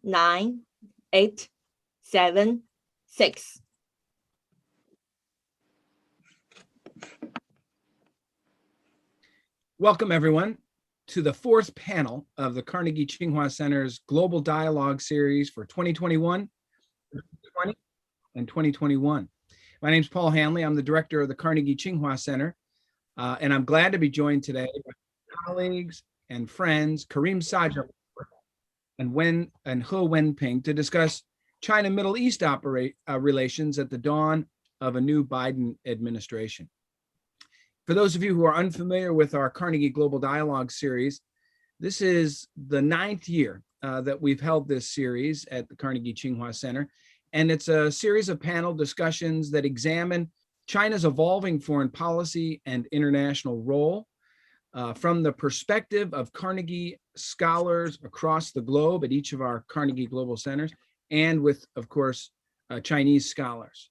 9, 8, 7, 6. Welcome, everyone, to the fourth panel of the Carnegie Tsinghua Center's Global Dialogue Series for 2021, 2020, and 2021. My name is Paul Hanley. I'm the director of the Carnegie Tsinghua Center, and I'm glad to be joined today by colleagues and friends, Karim Sajapur and He Wenping, to discuss China-Middle East relations at the dawn of a new Biden administration. For those of you who are unfamiliar with our Carnegie Global Dialogue series, this is the 9th year that we've held this series at the Carnegie Tsinghua Center, and it's a series of panel discussions that examine China's evolving foreign policy and international role from the perspective of Carnegie scholars across the globe at each of our Carnegie Global Centers, and with, of course, Chinese scholars.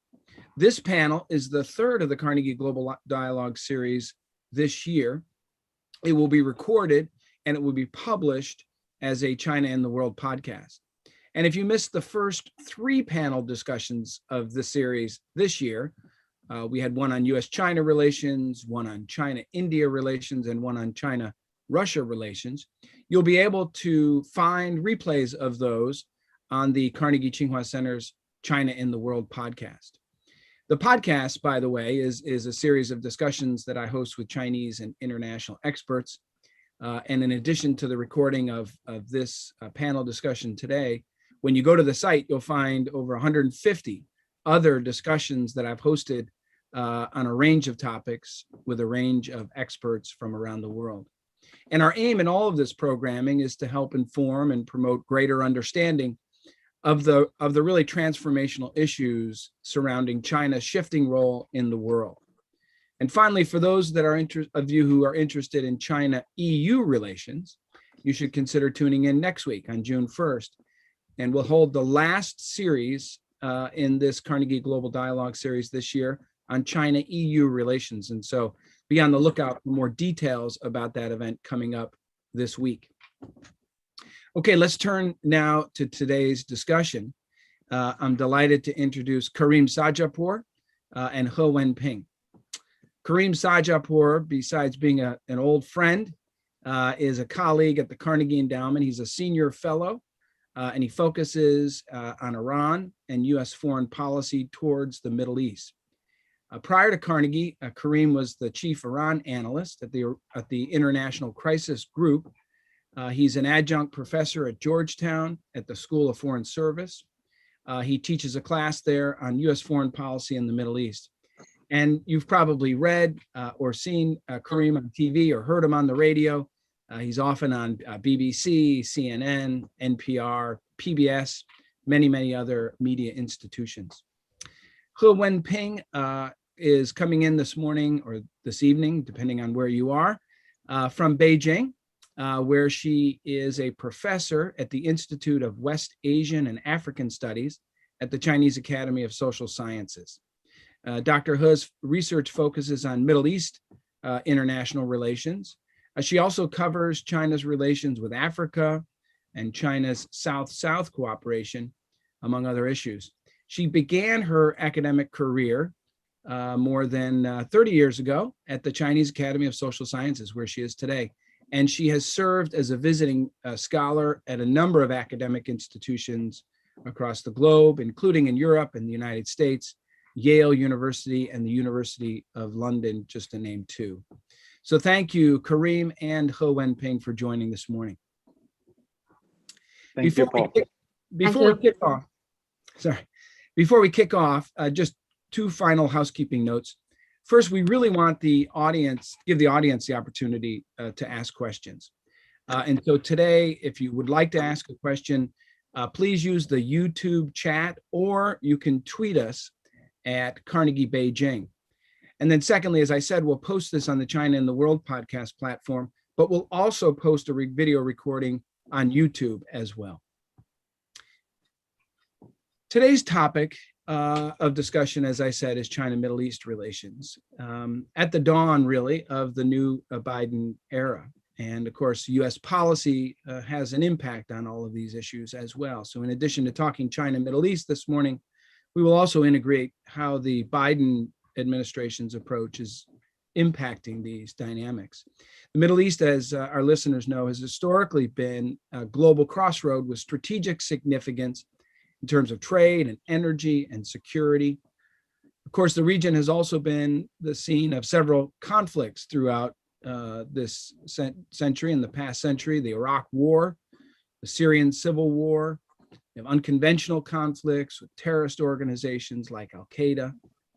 This panel is the third of the Carnegie Global Dialogue series this year. It will be recorded and it will be published as a China in the World podcast. And if you missed the first 3 panel discussions of the series this year, we had one on US-China relations, one on China-India relations, and one on China-Russia relations. You'll be able to find replays of those on the Carnegie Tsinghua Center's China in the World podcast. The podcast, by the way, is a series of discussions that I host with Chinese and international experts. And in addition to the recording of this panel discussion today, when you go to the site, you'll find over 150 other discussions that I've hosted on a range of topics with a range of experts from around the world. And our aim in all of this programming is to help inform and promote greater understanding of the really transformational issues surrounding China's shifting role in the world. And finally, for those that are of you who are interested in China-EU relations, you should consider tuning in next week on June 1st. And we'll hold the last series in this Carnegie Global Dialogue series this year on China-EU relations. And so be on the lookout for more details about that event coming up this week. Okay, let's turn now to today's discussion. I'm delighted to introduce Karim Sajapur and He Wenping. Karim Sajapur, besides being an old friend, is a colleague at the Carnegie Endowment. He's a senior fellow, and he focuses on Iran and US foreign policy towards the Middle East. Prior to Carnegie, Karim was the chief Iran analyst at the International Crisis Group. He's an adjunct professor at Georgetown at the School of Foreign Service. He teaches a class there on US foreign policy in the Middle East. And you've probably read or seen Karim on TV or heard him on the radio. He's often on BBC, CNN, NPR, PBS, many other media institutions. He Wenping is coming in this morning or this evening, depending on where you are, from Beijing, where she is a professor at the Institute of West Asian and African Studies at the Chinese Academy of Social Sciences. Dr. He's research focuses on Middle East international relations. She also covers China's relations with Africa and China's South-South cooperation, among other issues. She began her academic career more than 30 years ago at the Chinese Academy of Social Sciences, where she is today. And she has served as a visiting scholar at a number of academic institutions across the globe, including in Europe and the United States, Yale University and the University of London, just to name 2. So thank you, Karim and He Wenping, for joining this morning. Before we kick off, just 2 final housekeeping notes. First, we really want the audience, give the audience the opportunity to ask questions. And so today, if you would like to ask a question, please use the YouTube chat, or you can tweet us at Carnegie Beijing. And then secondly, as I said, we'll post this on the China in the World podcast platform, but we'll also post a video recording on YouTube as well. Today's topic of discussion, as I said, is China-Middle East relations at the dawn, really, of the new Biden era. And of course, US policy has an impact on all of these issues as well. So in addition to talking China, Middle East this morning, we will also integrate how the Biden administration's approach is impacting these dynamics. The Middle East, as our listeners know, has historically been a global crossroad with strategic significance in terms of trade and energy and security. Of course, the region has also been the scene of several conflicts throughout this century, in the past century: the Iraq War, the Syrian Civil War. We have unconventional conflicts with terrorist organizations like Al-Qaeda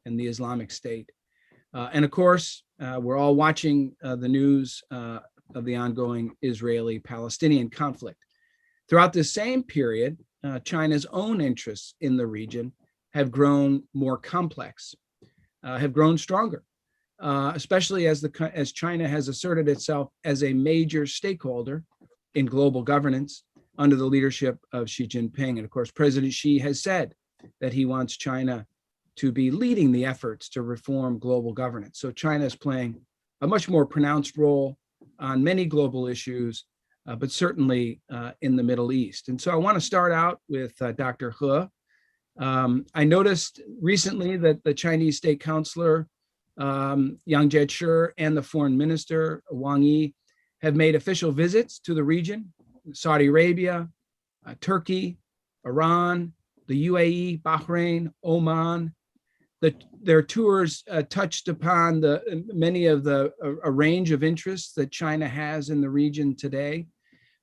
and the Islamic State. And of course, we're all watching the news of the ongoing Israeli-Palestinian conflict. Throughout this same period, China's own interests in the region have grown more complex, have grown stronger, especially as China has asserted itself as a major stakeholder in global governance under the leadership of Xi Jinping. And of course, President Xi has said that he wants China to be leading the efforts to reform global governance. So China is playing a much more pronounced role on many global issues, but certainly in the Middle East. And so I want to start out with Dr. He. I noticed recently that the Chinese state counselor, Yang Jiechi, and the foreign minister, Wang Yi, have made official visits to the region: Saudi Arabia, Turkey, Iran, the UAE, Bahrain, Oman. Their tours touched upon many of a range of interests that China has in the region today.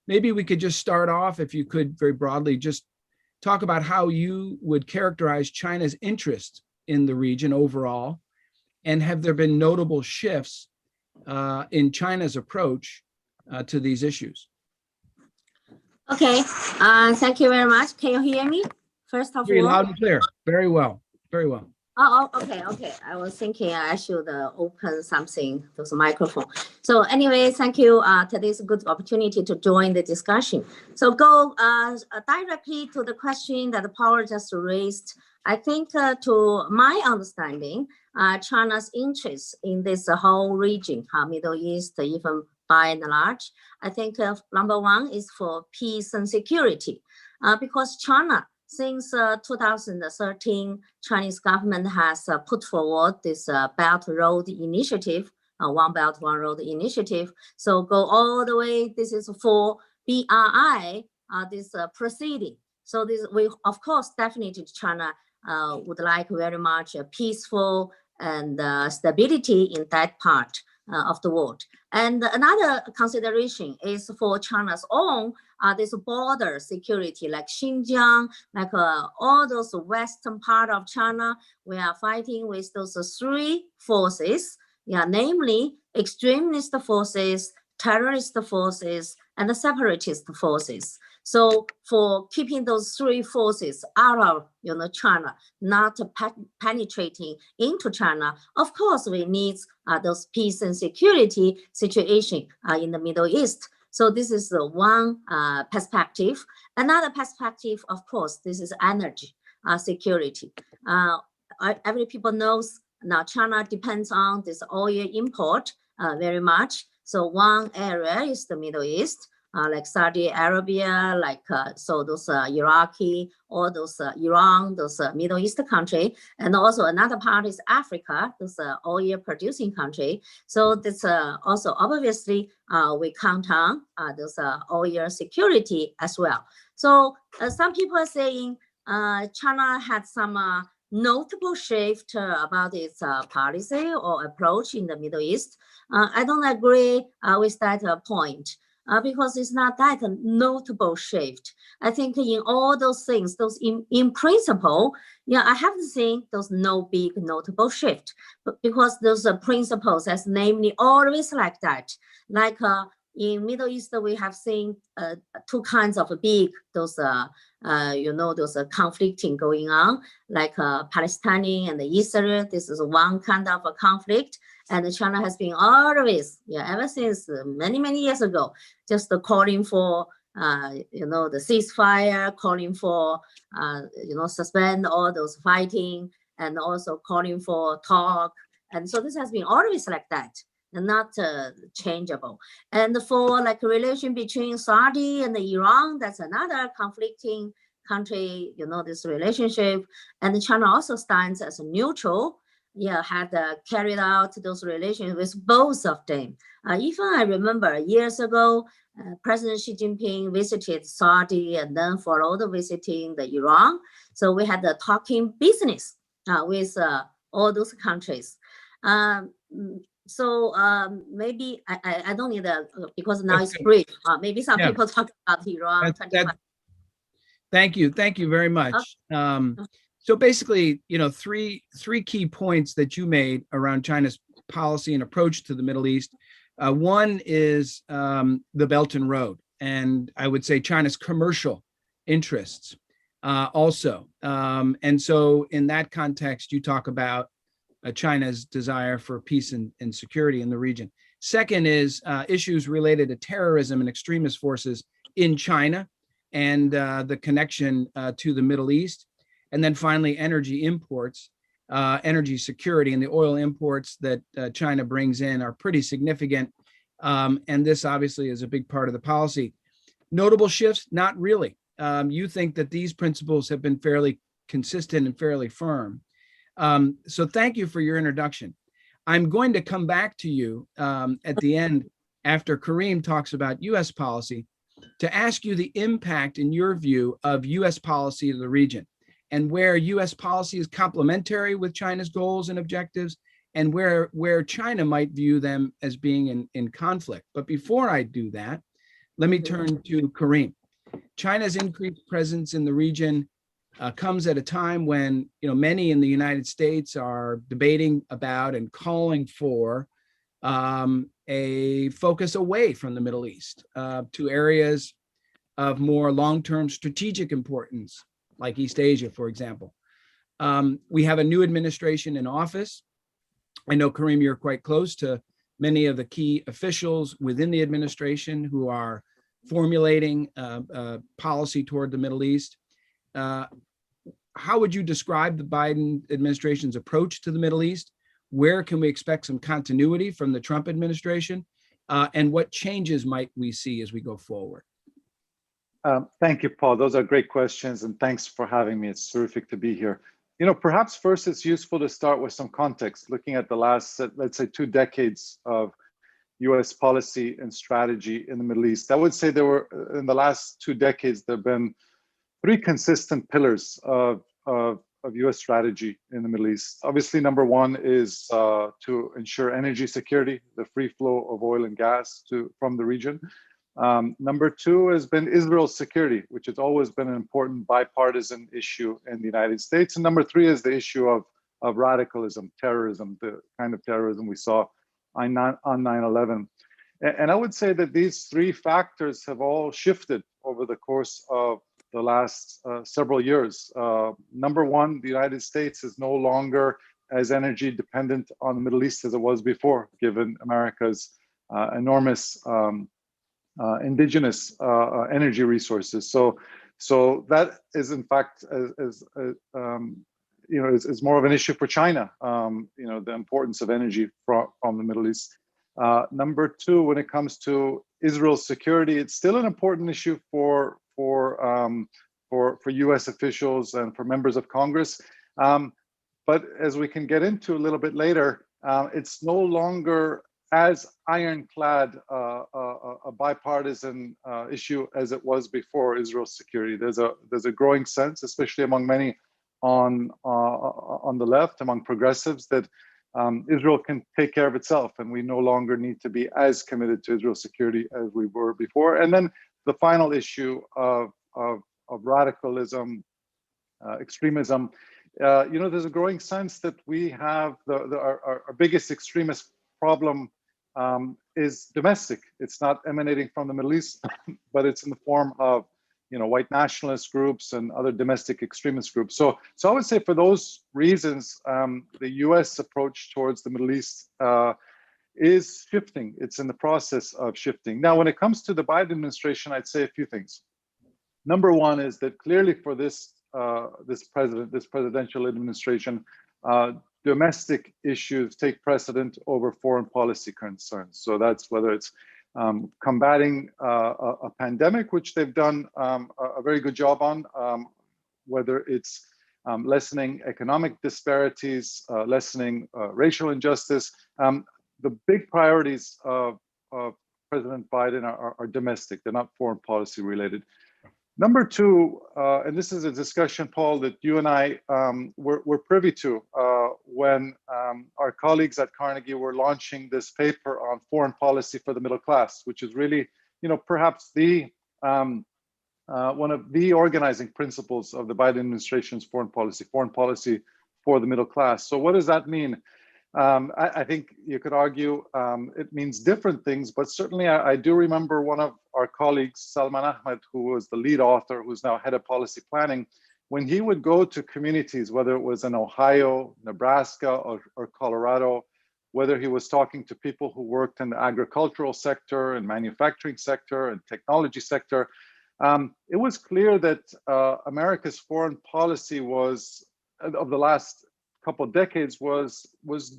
Maybe we could just start off, if you could, very broadly, just talk about how you would characterize China's interest in the region overall, and have there been notable shifts in China's approach to these issues? Okay, thank you very much. Can you hear me? First of Very all, loud and clear. Very well. Very well. okay. I was thinking I should open something, those microphone. So anyway, thank you. Today's a good opportunity to join the discussion. So go directly to the question that Paul just raised. I think to my understanding, China's interest in this whole region, Middle East, even by and large, I think number one is for peace and security, because China, since 2013, Chinese government has put forward this Belt Road Initiative, One Belt, One Road Initiative. So go all the way, this is for BRI, this proceeding. So this, we, of course, definitely China would like very much a peaceful and stability in that part of the world. And another consideration is for China's own this border security, like Xinjiang, like all those western part of China. We are fighting with those three forces, namely extremist forces, terrorist forces, and the separatist forces. So for keeping those three forces out of China, not penetrating into China, of course we need those peace and security situation in the Middle East. So this is the one perspective. Another perspective, of course, this is energy security. Every people knows now China depends on this oil import very much. So one area is the Middle East, like Saudi Arabia, like so those Iraqi, all those Iran, those Middle East country, and also another part is Africa, those oil producing country. So that's also obviously we count on those oil security as well. So some people are saying China had some notable shift about its policy or approach in the Middle East. I don't agree with that point. Because it's not that a notable shift. I think in all those things, those in principle, I haven't seen those no big notable shift, but because those principles as namely always like that. Like in Middle East, we have seen two kinds of big, those those conflicting going on, like Palestinian and Israel. This is one kind of a conflict. And China has been always, ever since many years ago, just calling for, the ceasefire, calling for, suspend all those fighting, and also calling for talk. And so this has been always like that. not changeable. And for like relation between Saudi and Iran, that's another conflicting country, this relationship. And China also stands as a neutral, had carried out those relations with both of them. Even I remember years ago, President Xi Jinping visited Saudi and then followed visiting the Iran. So we had the talking business with all those countries. Maybe I don't need because now it's brief. Maybe some people talk about Iran. Thank you very much. So basically, three key points that you made around China's policy and approach to the Middle East. One is the Belt and Road, and I would say China's commercial interests also. And so in that context, you talk about China's desire for peace and security in the region. Second is issues related to terrorism and extremist forces in China and the connection to the Middle East. And then finally, energy imports, energy security, and the oil imports that China brings in are pretty significant. And this obviously is a big part of the policy. Notable shifts? Not really. You think that these principles have been fairly consistent and fairly firm. So thank you for your introduction. I'm going to come back to you at the end after Kareem talks about U.S. policy to ask you the impact, in your view, of U.S. policy in the region, and where U.S. policy is complementary with China's goals and objectives, and where China might view them as being in conflict. But before I do that, let me turn to Kareem. China's increased presence in the region comes at a time when many in the United States are debating about and calling for a focus away from the Middle East to areas of more long-term strategic importance, like East Asia, for example. We have a new administration in office. I know, Kareem, you're quite close to many of the key officials within the administration who are formulating policy toward the Middle East. How would you describe the Biden administration's approach to the Middle East? Where can we expect some continuity from the Trump administration? And what changes might we see as we go forward? Thank you, Paul. Those are great questions, and thanks for having me. It's terrific to be here. Perhaps first it's useful to start with some context, looking at the last, let's say, 2 decades of U.S. policy and strategy in the Middle East. I would say in the last 2 decades, there have been 3 consistent pillars of U.S. strategy in the Middle East. Obviously, number 1 is to ensure energy security, the free flow of oil and gas from the region. Number 2 has been Israel's security, which has always been an important bipartisan issue in the United States. And number 3 is the issue of radicalism, terrorism, the kind of terrorism we saw on 9/11. And I would say that these 3 factors have all shifted over the course of the last several years. Number 1, the United States is no longer as energy dependent on the Middle East as it was before, given America's enormous indigenous energy resources. So that is, in fact, is more of an issue for China. The importance of energy from the Middle East. Number 2, when it comes to Israel's security, it's still an important issue for U.S. officials and for members of Congress. But as we can get into a little bit later, it's no longer as ironclad a bipartisan issue as it was before Israel's security. There's a growing sense, especially among many on the left, among progressives, that Israel can take care of itself, and we no longer need to be as committed to Israel's security as we were before. And then the final issue of radicalism, extremism. There's a growing sense that we have our biggest extremist problem is domestic. It's not emanating from the Middle East, but it's in the form of white nationalist groups and other domestic extremist groups. So I would say for those reasons, the U.S. approach towards the Middle East is shifting. It's in the process of shifting. Now, when it comes to the Biden administration, I'd say a few things. Number 1 is that clearly for this presidential administration, domestic issues take precedent over foreign policy concerns. So that's whether it's combating a pandemic, which they've done a very good job on, whether it's lessening economic disparities, lessening racial injustice. The big priorities of President Biden are domestic, they're not foreign policy related. Number two, and this is a discussion, Paul, that you and I were privy to when our colleagues at Carnegie were launching this paper on foreign policy for the middle class, which is really, perhaps the one of the organizing principles of the Biden administration's foreign policy for the middle class. So what does that mean? I think you could argue it means different things, but certainly I do remember one of our colleagues, Salman Ahmed, who was the lead author, who's now head of policy planning, when he would go to communities, whether it was in Ohio, Nebraska, or Colorado, whether he was talking to people who worked in the agricultural sector and manufacturing sector and technology sector, it was clear that America's foreign policy was, of the last couple of decades, was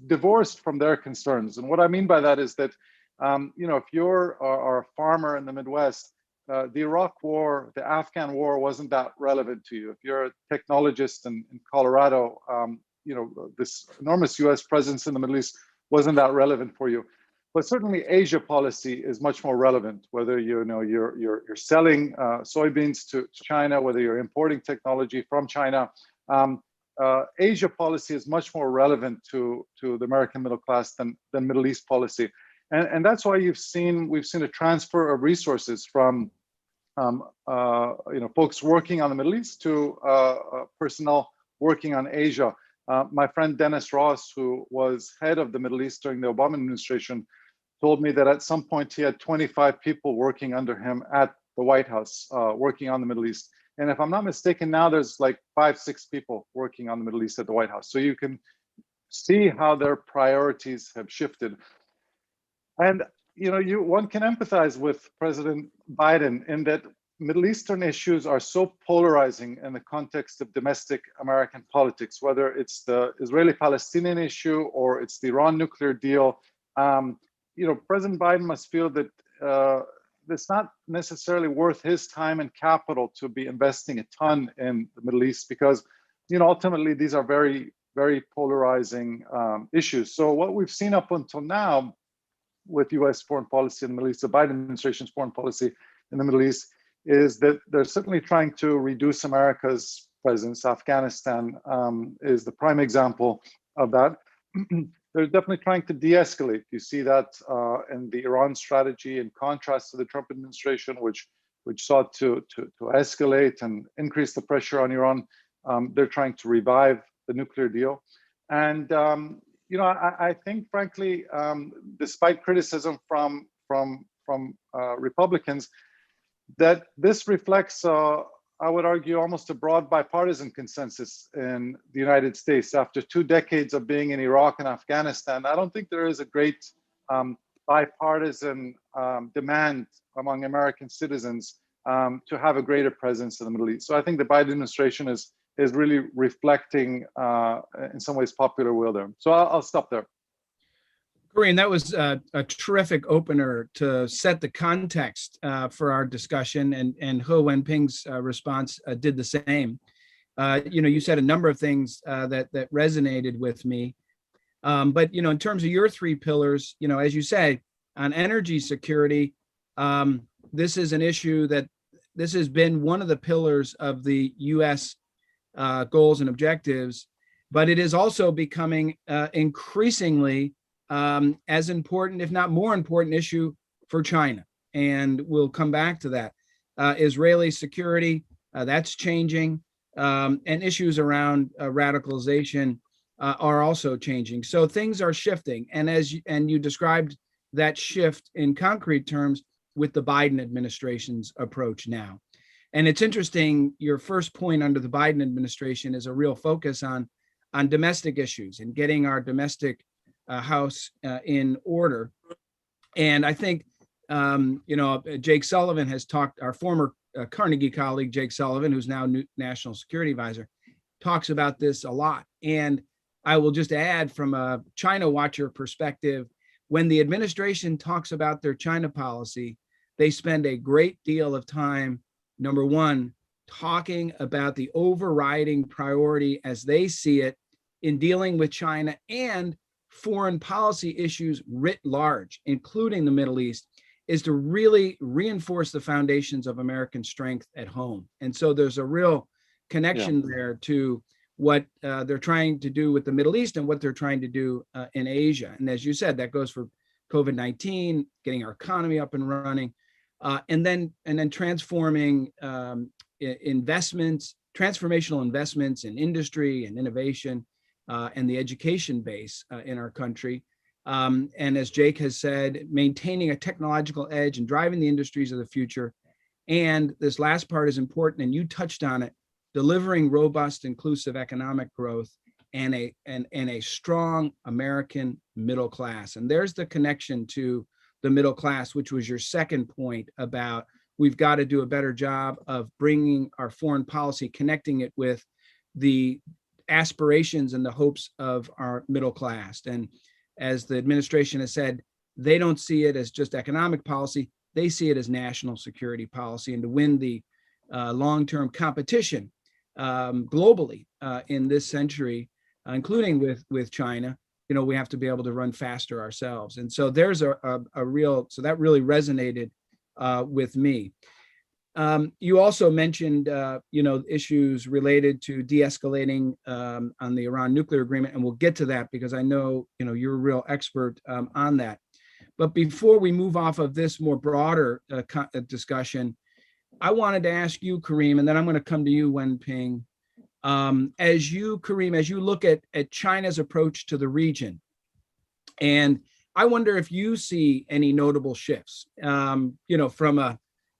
divorced from their concerns. And what I mean by that is that, if you're a farmer in the Midwest, the Iraq war, the Afghan war wasn't that relevant to you. If you're a technologist in Colorado, this enormous US presence in the Middle East wasn't that relevant for you. But certainly Asia policy is much more relevant, whether you're selling soybeans to China, whether you're importing technology from China. Asia policy is much more relevant to the American middle class than Middle East policy. And that's why we've seen a transfer of resources from folks working on the Middle East to personnel working on Asia. My friend Dennis Ross, who was head of the Middle East during the Obama administration, told me that at some point he had 25 people working under him at the White House, working on the Middle East. And if I'm not mistaken, now there's like 5-6 people working on the Middle East at the White House. So you can see how their priorities have shifted. And one can empathize with President Biden in that Middle Eastern issues are so polarizing in the context of domestic American politics, whether it's the Israeli-Palestinian issue or it's the Iran nuclear deal. President Biden must feel that it's not necessarily worth his time and capital to be investing a ton in the Middle East because, ultimately these are very, very polarizing issues. So what we've seen up until now with U.S. foreign policy in the Middle East, the Biden administration's foreign policy in the Middle East, is that they're certainly trying to reduce America's presence. Afghanistan is the prime example of that. They're definitely trying to de-escalate. You see that in the Iran strategy, in contrast to the Trump administration, which sought to escalate and increase the pressure on Iran. They're trying to revive the nuclear deal. And I think, frankly, despite criticism from Republicans, that this reflects, I would argue, almost a broad bipartisan consensus in the United States. After 2 decades of being in Iraq and Afghanistan, I don't think there is a great bipartisan demand among American citizens to have a greater presence in the Middle East. So I think the Biden administration is really reflecting, in some ways, popular will there. So I'll stop there. Corinne, that was a terrific opener to set the context for our discussion, and He Wenping's response did the same. You said a number of things that resonated with me, but in terms of your 3 pillars, as you say, on energy security, this is an issue this has been one of the pillars of the U.S. Goals and objectives, but it is also becoming increasingly as important, if not more important, issue for China. And we'll come back to that. Israeli security, that's changing, and issues around radicalization are also changing. So things are shifting. And you described that shift in concrete terms with the Biden administration's approach now. And it's interesting, your first point under the Biden administration is a real focus on domestic issues and getting our domestic house in order. And I think, Jake Sullivan has talked, our former Carnegie colleague, Jake Sullivan, who's now new National Security Advisor, talks about this a lot. And I will just add from a China watcher perspective, when the administration talks about their China policy, they spend a great deal of time, number one, talking about the overriding priority as they see it in dealing with China and foreign policy issues writ large, including the Middle East, is to really reinforce the foundations of American strength at home. And so there's a real connection there to what they're trying to do with the Middle East and what they're trying to do in Asia. And as you said, that goes for COVID-19, getting our economy up and running, and then transforming investments, transformational investments in industry and innovation, and the education base in our country. And as Jake has said, maintaining a technological edge and driving the industries of the future. And this last part is important, and you touched on it, delivering robust, inclusive economic growth and a strong American middle class. And there's the connection to the middle class, which was your second point about we've got to do a better job of bringing our foreign policy, connecting it with the aspirations and the hopes of our middle class. And as the administration has said, they don't see it as just economic policy, they see it as national security policy. And to win the long-term competition globally in this century, including with China, we have to be able to run faster ourselves. And so there's a real, so that really resonated with me. You also mentioned, issues related to de-escalating on the Iran nuclear agreement, and we'll get to that because I know, you're a real expert on that. But before we move off of this more broader discussion, I wanted to ask you, Kareem, and then I'm going to come to you, Wenping. Kareem, as you look at China's approach to the region, and I wonder if you see any notable shifts, from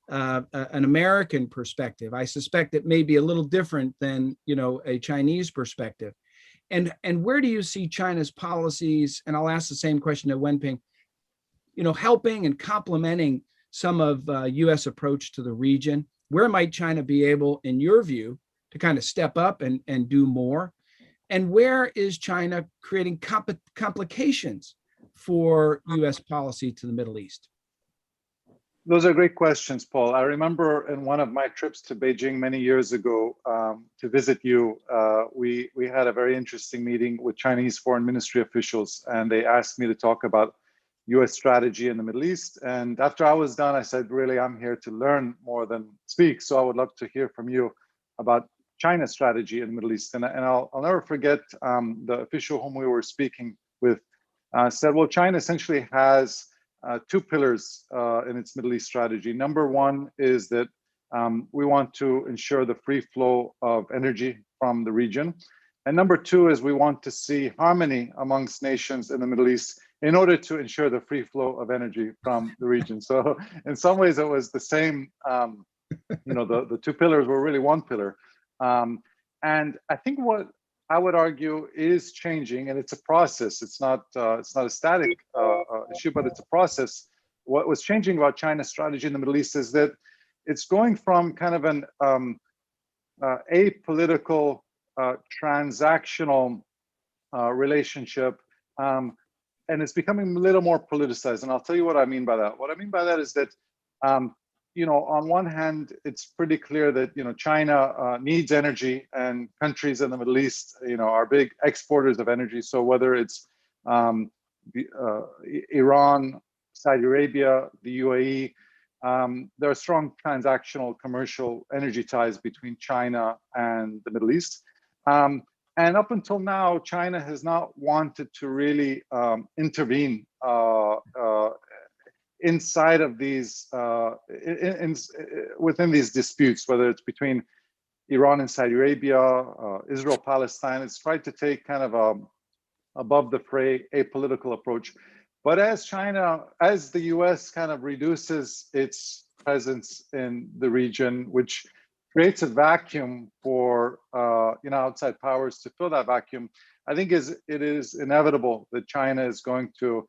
an American perspective. I suspect it may be a little different than, a Chinese perspective. And where do you see China's policies? And I'll ask the same question to Wenping, helping and complementing some of U.S. approach to the region. Where might China be able, in your view, to kind of step up and do more? And where is China creating complications for U.S. policy to the Middle East? Those are great questions, Paul. I remember in one of my trips to Beijing many years ago to visit you, we had a very interesting meeting with Chinese foreign ministry officials, and they asked me to talk about U.S. strategy in the Middle East. And after I was done, I said, really, I'm here to learn more than speak. So I would love to hear from you about China's strategy in the Middle East. And I'll never forget the official whom we were speaking with said, well, China essentially has two pillars in its Middle East strategy. Number one is that we want to ensure the free flow of energy from the region. And number two is we want to see harmony amongst nations in the Middle East in order to ensure the free flow of energy from the region. So in some ways it was the same, the two pillars were really one pillar. And I think what I would argue is changing, and it's a process. It's not a static issue, but it's a process. What was changing about China's strategy in the Middle East is that it's going from kind of an apolitical, transactional relationship, and it's becoming a little more politicized. And I'll tell you what I mean by that. What I mean by that is that, on one hand, it's pretty clear that, China needs energy, and countries in the Middle East, are big exporters of energy. So whether it's Iran, Saudi Arabia, the UAE, there are strong transactional commercial energy ties between China and the Middle East. And up until now, China has not wanted to really intervene inside of these, within these disputes, whether it's between Iran and Saudi Arabia, Israel, Palestine. It's tried to take kind of a above the fray, apolitical approach. But as the US kind of reduces its presence in the region, which creates a vacuum for outside powers to fill that vacuum, I think it is inevitable that China is going to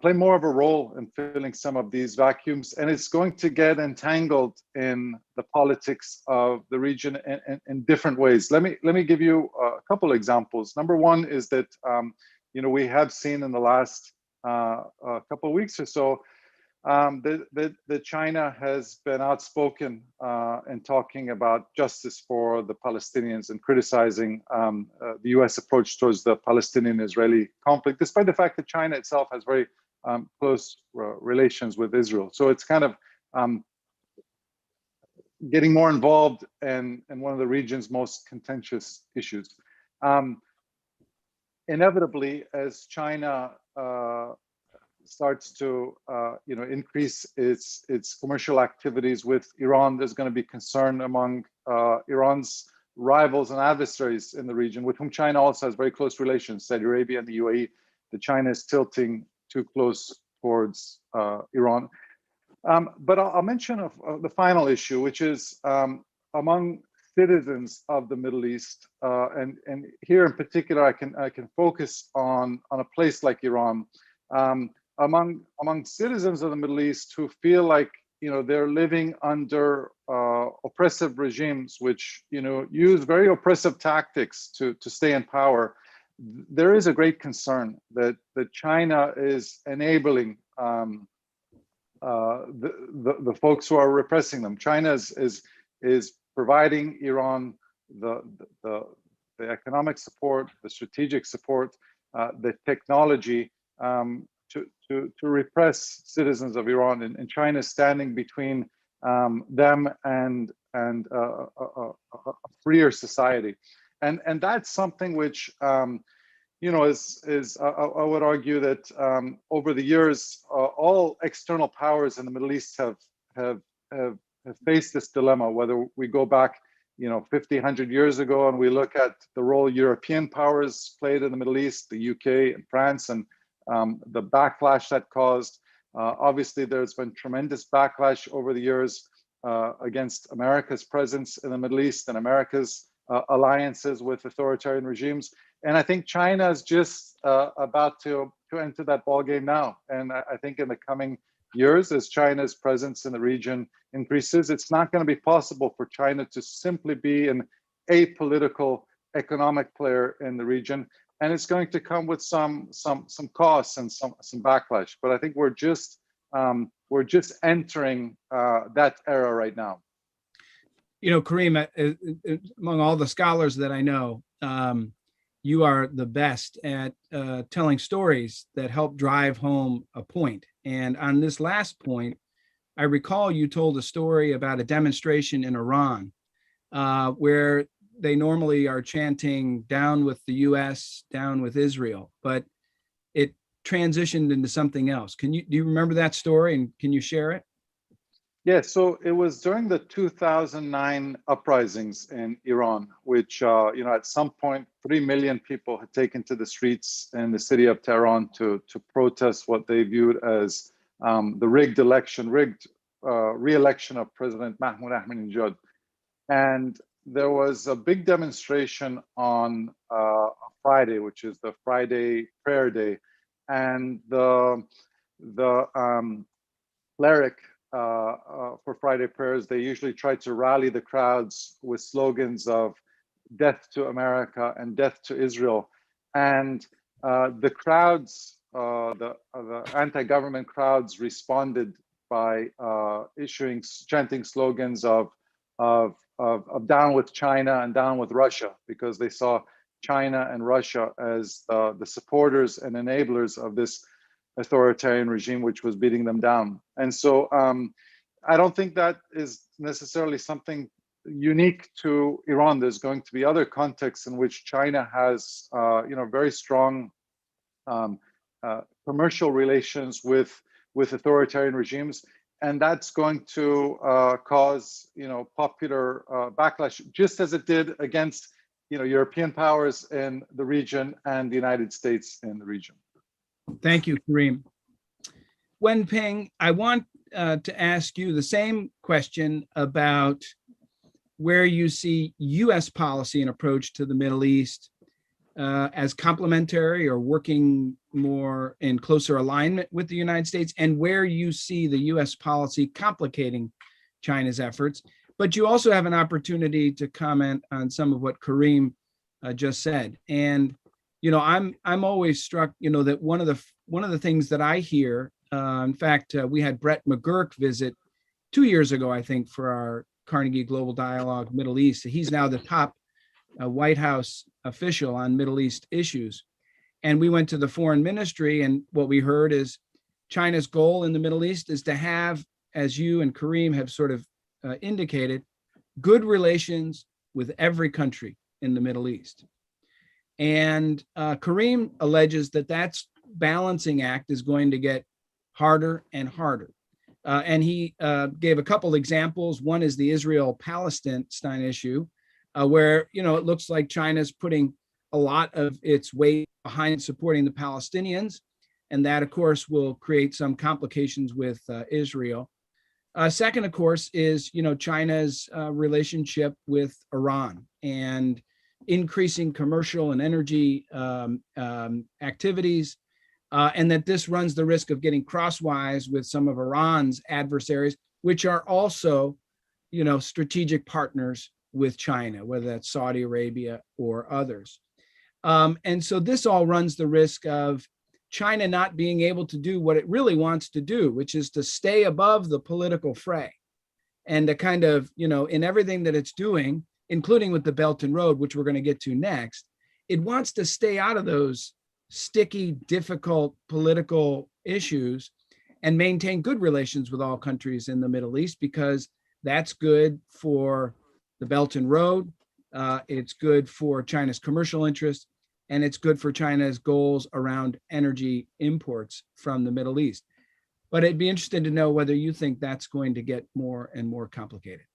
play more of a role in filling some of these vacuums, and it's going to get entangled in the politics of the region in different ways. Let me give you a couple examples. Number one is that we have seen in the last couple of weeks or so that China has been outspoken in talking about justice for the Palestinians and criticizing the U.S. approach towards the Palestinian-Israeli conflict, despite the fact that China itself has very close relations with Israel. So it's kind of getting more involved in one of the region's most contentious issues. Inevitably, as China starts to increase its commercial activities with Iran, there's going to be concern among Iran's rivals and adversaries in the region, with whom China also has very close relations, Saudi Arabia and the UAE, that China is tilting too close towards Iran. But I'll mention the final issue, which is among citizens of the Middle East, and here in particular, I can focus on a place like Iran. Among citizens of the Middle East who feel like they're living under oppressive regimes, which use very oppressive tactics to stay in power, there is a great concern that China is enabling the folks who are repressing them. China is providing Iran the economic support, the strategic support, the technology to repress citizens of Iran, and China is standing between them and a freer society, and that's something which is I would argue that over the years all external powers in the Middle East have faced this dilemma. Whether we go back 50, 100 years ago and we look at the role European powers played in the Middle East, the UK and France, and the backlash that caused. Obviously, there's been tremendous backlash over the years against America's presence in the Middle East and America's alliances with authoritarian regimes. And I think China is just about to enter that ballgame now. And I think in the coming years, as China's presence in the region increases, it's not going to be possible for China to simply be an apolitical economic player in the region. And it's going to come with some costs and some backlash. But I think we're just entering that era right now. Karim, among all the scholars that I know, you are the best at telling stories that help drive home a point. And on this last point, I recall you told a story about a demonstration in Iran where they normally are chanting down with the US, down with Israel, but it transitioned into something else. Do you remember that story, and can you share it? Yeah, so it was during the 2009 uprisings in Iran, which, at some point, 3 million people had taken to the streets in the city of Tehran to protest what they viewed as the rigged re-election of President Mahmoud Ahmadinejad. And there was a big demonstration on a Friday, which is the Friday prayer day, and the cleric for Friday prayers, they usually try to rally the crowds with slogans of "Death to America" and "Death to Israel," and the crowds, the anti-government crowds, responded by chanting slogans of down with China and down with Russia, because they saw China and Russia as the supporters and enablers of this authoritarian regime, which was beating them down. And so I don't think that is necessarily something unique to Iran. There's going to be other contexts in which China has very strong commercial relations with authoritarian regimes, and that's going to cause popular backlash, just as it did against European powers in the region and the United States in the region. Thank you, Karim. Wenping, I want to ask you the same question about where you see U.S. policy and approach to the Middle East as complementary or working more in closer alignment with the United States, and where you see the US policy complicating China's efforts. But you also have an opportunity to comment on some of what Kareem just said. And I'm always struck, that one of the things that I hear, in fact, we had Brett McGurk visit 2 years ago, I think, for our Carnegie Global Dialogue Middle East. He's now the top White House official on Middle East issues. And we went to the foreign ministry, and what we heard is China's goal in the Middle East is to have, as you and Kareem have sort of indicated, good relations with every country in the Middle East. And Kareem alleges that that's balancing act is going to get harder and harder. And he gave a couple examples. One is the Israel-Palestinian issue, where, it looks like China's putting a lot of its weight behind supporting the Palestinians. And that, of course, will create some complications with Israel. Second, of course, is, China's relationship with Iran and increasing commercial and energy activities, and that this runs the risk of getting crosswise with some of Iran's adversaries, which are also, strategic partners with China, whether that's Saudi Arabia or others. And so this all runs the risk of China not being able to do what it really wants to do, which is to stay above the political fray and to kind of, in everything that it's doing, including with the Belt and Road, which we're going to get to next, it wants to stay out of those sticky, difficult political issues and maintain good relations with all countries in the Middle East, because that's good for the Belt and Road. It's good for China's commercial interests, and it's good for China's goals around energy imports from the Middle East. But I'd be interested to know whether you think that's going to get more and more complicated.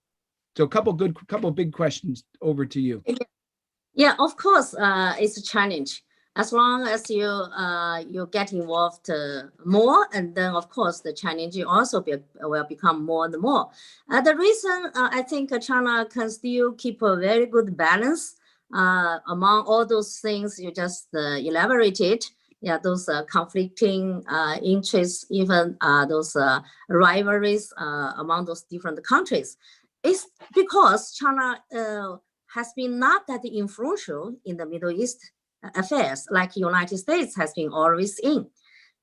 So a couple big questions over to you. Yeah, of course, it's a challenge. As long as you get involved more, and then of course the challenge also will become more and more. The reason I think China can still keep a very good balance among all those things you just elaborated, those conflicting interests, even those rivalries among those different countries, is because China has been not that influential in the Middle East affairs like United States has been always in.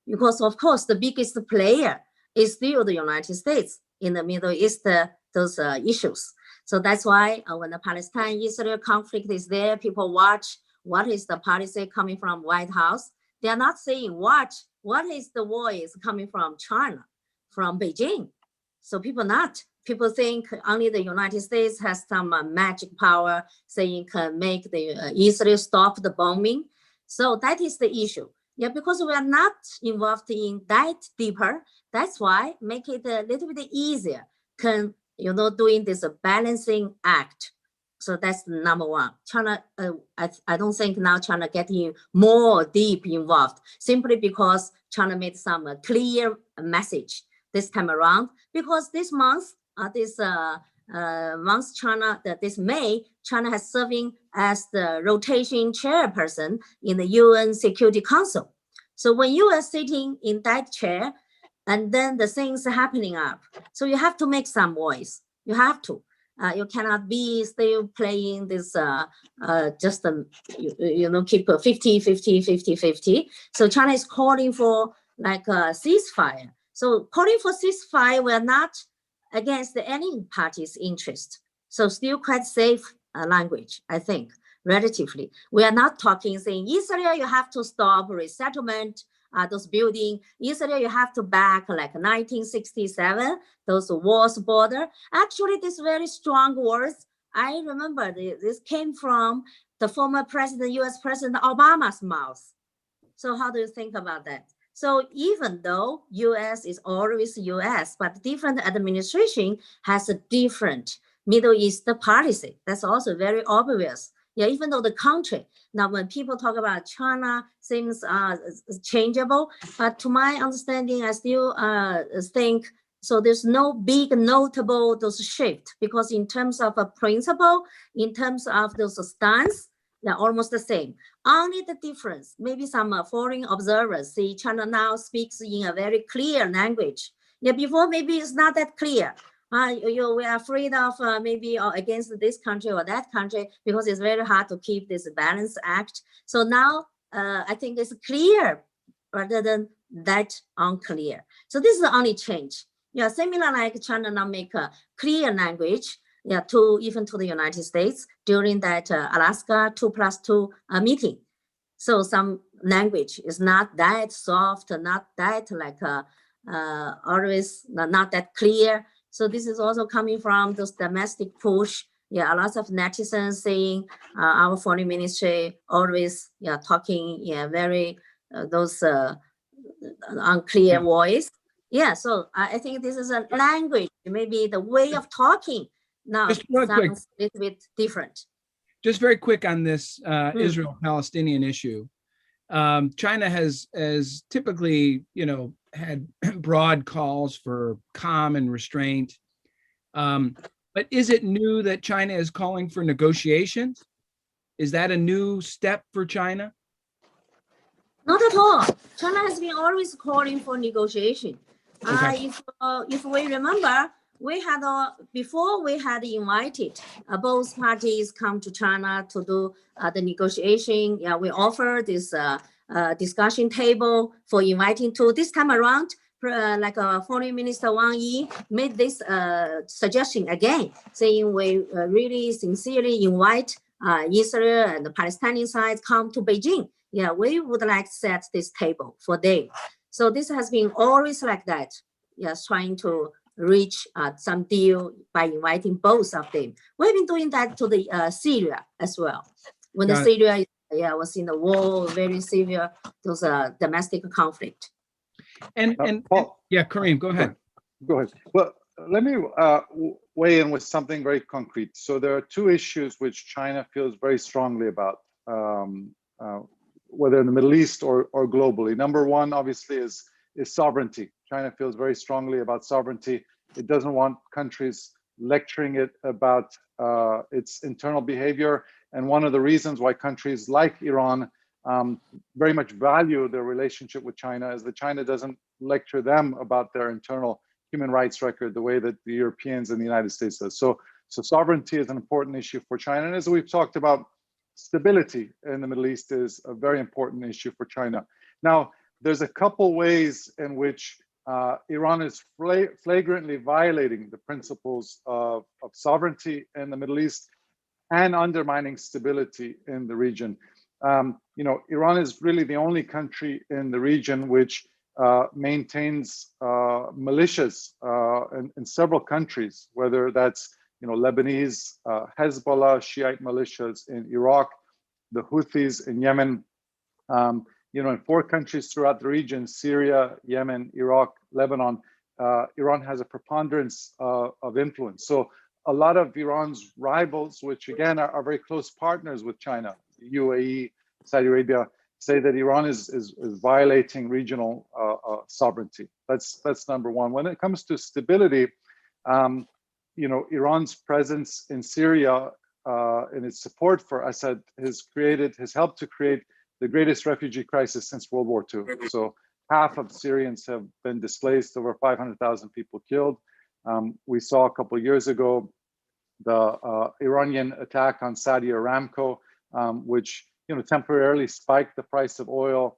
Because of course, the biggest player is still the United States in the Middle East, those issues. So that's why when the Palestine-Israel conflict is there, people watch what is the policy coming from White House. They are not saying what is the voice coming from China, from Beijing. So people think only the United States has some magic power, saying can make the Israel stop the bombing. So that is the issue. Yeah, because we are not involved in that deeper. That's why make it a little bit easier. Can doing this balancing act. So that's number one. China, I don't think now China getting more deep involved simply because China made some clear message this time around. Because this month, this May, China has serving as the rotation chairperson in the UN Security Council. So when you are sitting in that chair, and then the things are happening up, so you have to make some voice. You have to. You cannot be still playing this just keep 50-50. So China is calling for like a ceasefire. So calling for ceasefire, we're not against any party's interest. So still quite safe language, I think, relatively. We are not talking saying, Israel, you have to stop resettlement, those building. Israel, you have to back like 1967, those walls border. Actually, these very strong words, I remember this came from the former president, US President Obama's mouth. So how do you think about that? So even though US is always US, but different administration has a different Middle East policy. That's also very obvious. Yeah, even though the country, now when people talk about China, things are changeable, but to my understanding, I still think, so there's no big notable those shift, because in terms of a principle, in terms of those stance, Yeah, almost the same. Only the difference, maybe some foreign observers see China now speaks in a very clear language. Yeah, before maybe it's not that clear. We are afraid of maybe against this country or that country because it's very hard to keep this balance act. So now I think it's clear rather than that unclear. So this is the only change. Yeah, similar like China now make a clear language, yeah, even to the United States during that Alaska 2+2 meeting. So some language is not that soft, not that like always not that clear. So this is also coming from those domestic push. Yeah, a lot of netizens saying our foreign ministry always talking very those unclear voice. Yeah, so I think this is a language, maybe the way of talking now Just real quick. sounds a little bit different. Just very quick on this Israel-Palestinian issue. China has typically, had broad calls for calm and restraint. But is it new that China is calling for negotiations? Is that a new step for China? Not at all. China has been always calling for negotiation. Okay. If we remember, we had before we had invited both parties come to China to do the negotiation. Yeah, we offered this discussion table for inviting to. This time around, like Foreign Minister Wang Yi made this suggestion again, saying we really sincerely invite Israel and the Palestinian side come to Beijing. Yeah, we would like to set this table for them. So this has been always like that. Yes, trying to reach some deal by inviting both of them. We've been doing that to the Syria as well. When the Syria was in the war, very severe, those domestic conflict. And Paul, yeah, Kareem, go ahead. Go ahead. Well, let me weigh in with something very concrete. So there are two issues which China feels very strongly about, whether in the Middle East or globally. Number one, obviously, is sovereignty. China feels very strongly about sovereignty. It doesn't want countries lecturing it about its internal behavior. And one of the reasons why countries like Iran very much value their relationship with China is that China doesn't lecture them about their internal human rights record the way that the Europeans and the United States does. So sovereignty is an important issue for China. And as we've talked about, stability in the Middle East is a very important issue for China. Now, there's a couple ways in which Iran is flagrantly violating the principles of sovereignty in the Middle East and undermining stability in the region. Iran is really the only country in the region which maintains militias in several countries, whether that's Lebanese, Hezbollah, Shiite militias in Iraq, the Houthis in Yemen, in 4 countries throughout the region, Syria, Yemen, Iraq, Lebanon, Iran has a preponderance of influence. So a lot of Iran's rivals, which again are very close partners with China, UAE, Saudi Arabia, say that Iran is violating regional sovereignty. That's number one. When it comes to stability, Iran's presence in Syria and its support for Assad has helped to create the greatest refugee crisis since World War II. So half of Syrians have been displaced, over 500,000 people killed. We saw a couple of years ago the Iranian attack on Saudi Aramco, which temporarily spiked the price of oil.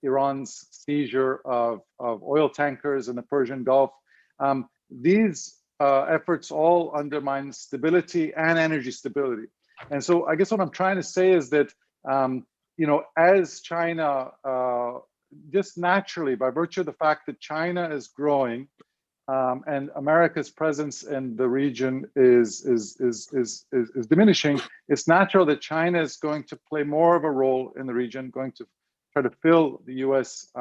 Iran's seizure of oil tankers in the Persian Gulf. These efforts all undermine stability and energy stability. And so I guess what I'm trying to say is that, as China, just naturally, by virtue of the fact that China is growing and America's presence in the region is diminishing, it's natural that China is going to play more of a role in the region, going to try to fill the US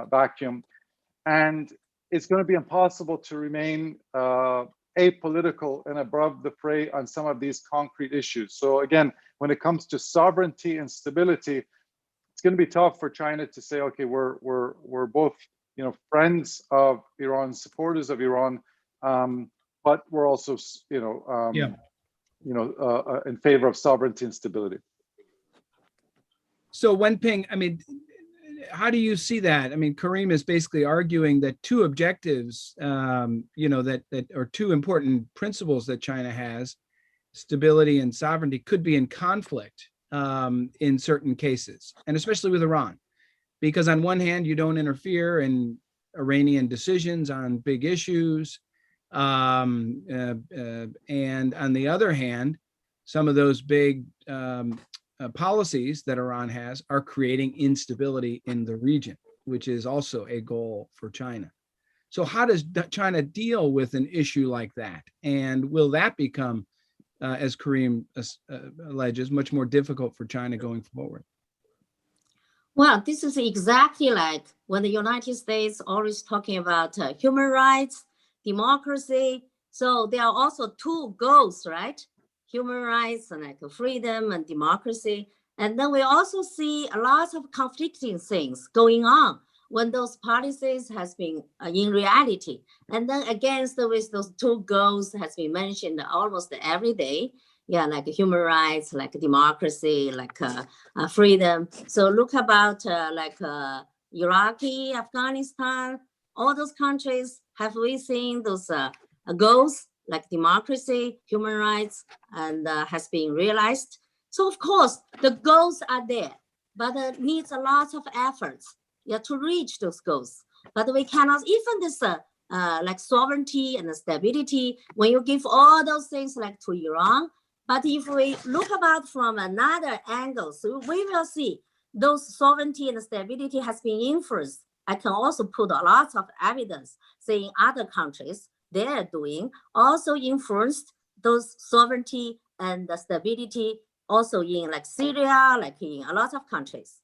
vacuum. And it's going to be impossible to remain apolitical and above the fray on some of these concrete issues. So again, when it comes to sovereignty and stability, it's going to be tough for China to say, okay, we're both friends of Iran, supporters of Iran, but we're also in favor of sovereignty and stability. So Wenping, I mean, how do you see that? I mean, Kareem is basically arguing that two objectives, that are two important principles that China has, stability and sovereignty, could be in conflict in certain cases, and especially with Iran, because on one hand, you don't interfere in Iranian decisions on big issues, and on the other hand, some of those big policies that Iran has are creating instability in the region, which is also a goal for China. So how does China deal with an issue like that? And will that become, as Kareem alleges, much more difficult for China going forward? Well, this is exactly like when the United States always talking about human rights, democracy. So there are also two goals, right? Human rights and like freedom and democracy. And then we also see a lot of conflicting things going on when those policies has been in reality. And then against with those two goals has been mentioned almost every day. Yeah, like human rights, like democracy, like freedom. So look about Iraq, Afghanistan, all those countries. Have we seen those goals like democracy, human rights, and has been realized? So of course, the goals are there, but it needs a lot of efforts to reach those goals. But we cannot, even this like sovereignty and stability, when you give all those things like to Iran, but if we look about from another angle, so we will see those sovereignty and stability has been influenced. I can also put a lot of evidence saying other countries they are doing also influenced those sovereignty and the stability also in like Syria, like in a lot of countries.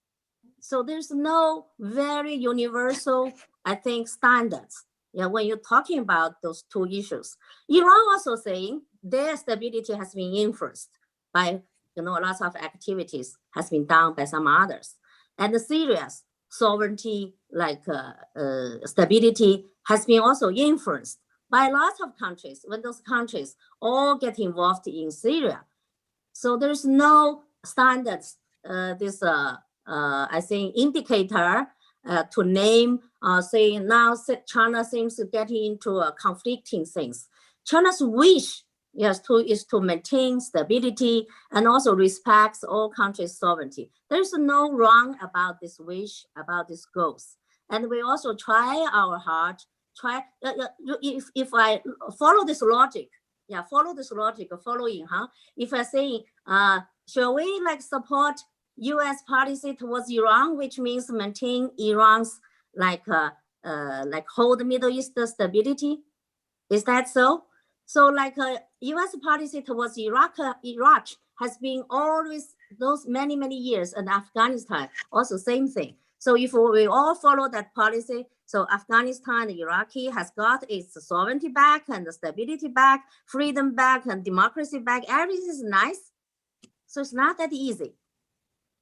So there's no very universal, I think, standards. Yeah, when you're talking about those two issues, Iran also saying their stability has been influenced by, a lot of activities has been done by some others. And the Syria's sovereignty, like stability, has been also influenced by a lot of countries when those countries all get involved in Syria. So there's no standards, I think, indicator to name, saying now China seems to get into conflicting things. China's wish is to maintain stability and also respects all countries' sovereignty. There's no wrong about this wish, about these goals. And we also try our hard, if I follow this logic, following, if I say, shall we like support U.S. policy towards Iran, which means maintain Iran's like hold Middle East stability? Is that so? So like U.S. policy towards Iraq has been always those many years, and Afghanistan also same thing. So if we all follow that policy, so Afghanistan and Iraqi has got its sovereignty back and the stability back, freedom back and democracy back, everything is nice. So it's not that easy.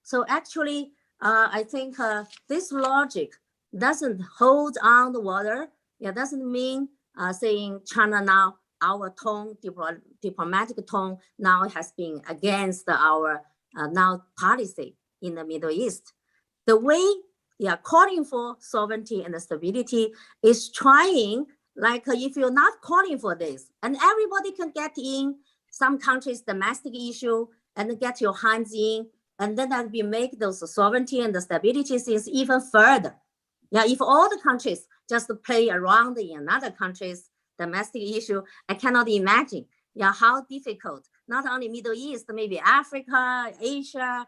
So actually, I think this logic doesn't hold on the water. It doesn't mean saying China now, our tone, diplomatic tone now has been against our now policy in the Middle East. The way calling for sovereignty and stability is trying, like if you're not calling for this, and everybody can get in some countries' domestic issue and get your hands in, and then that will make those sovereignty and the stability things even further. Yeah, if all the countries just play around in another country's domestic issue, I cannot imagine how difficult, not only Middle East, maybe Africa, Asia,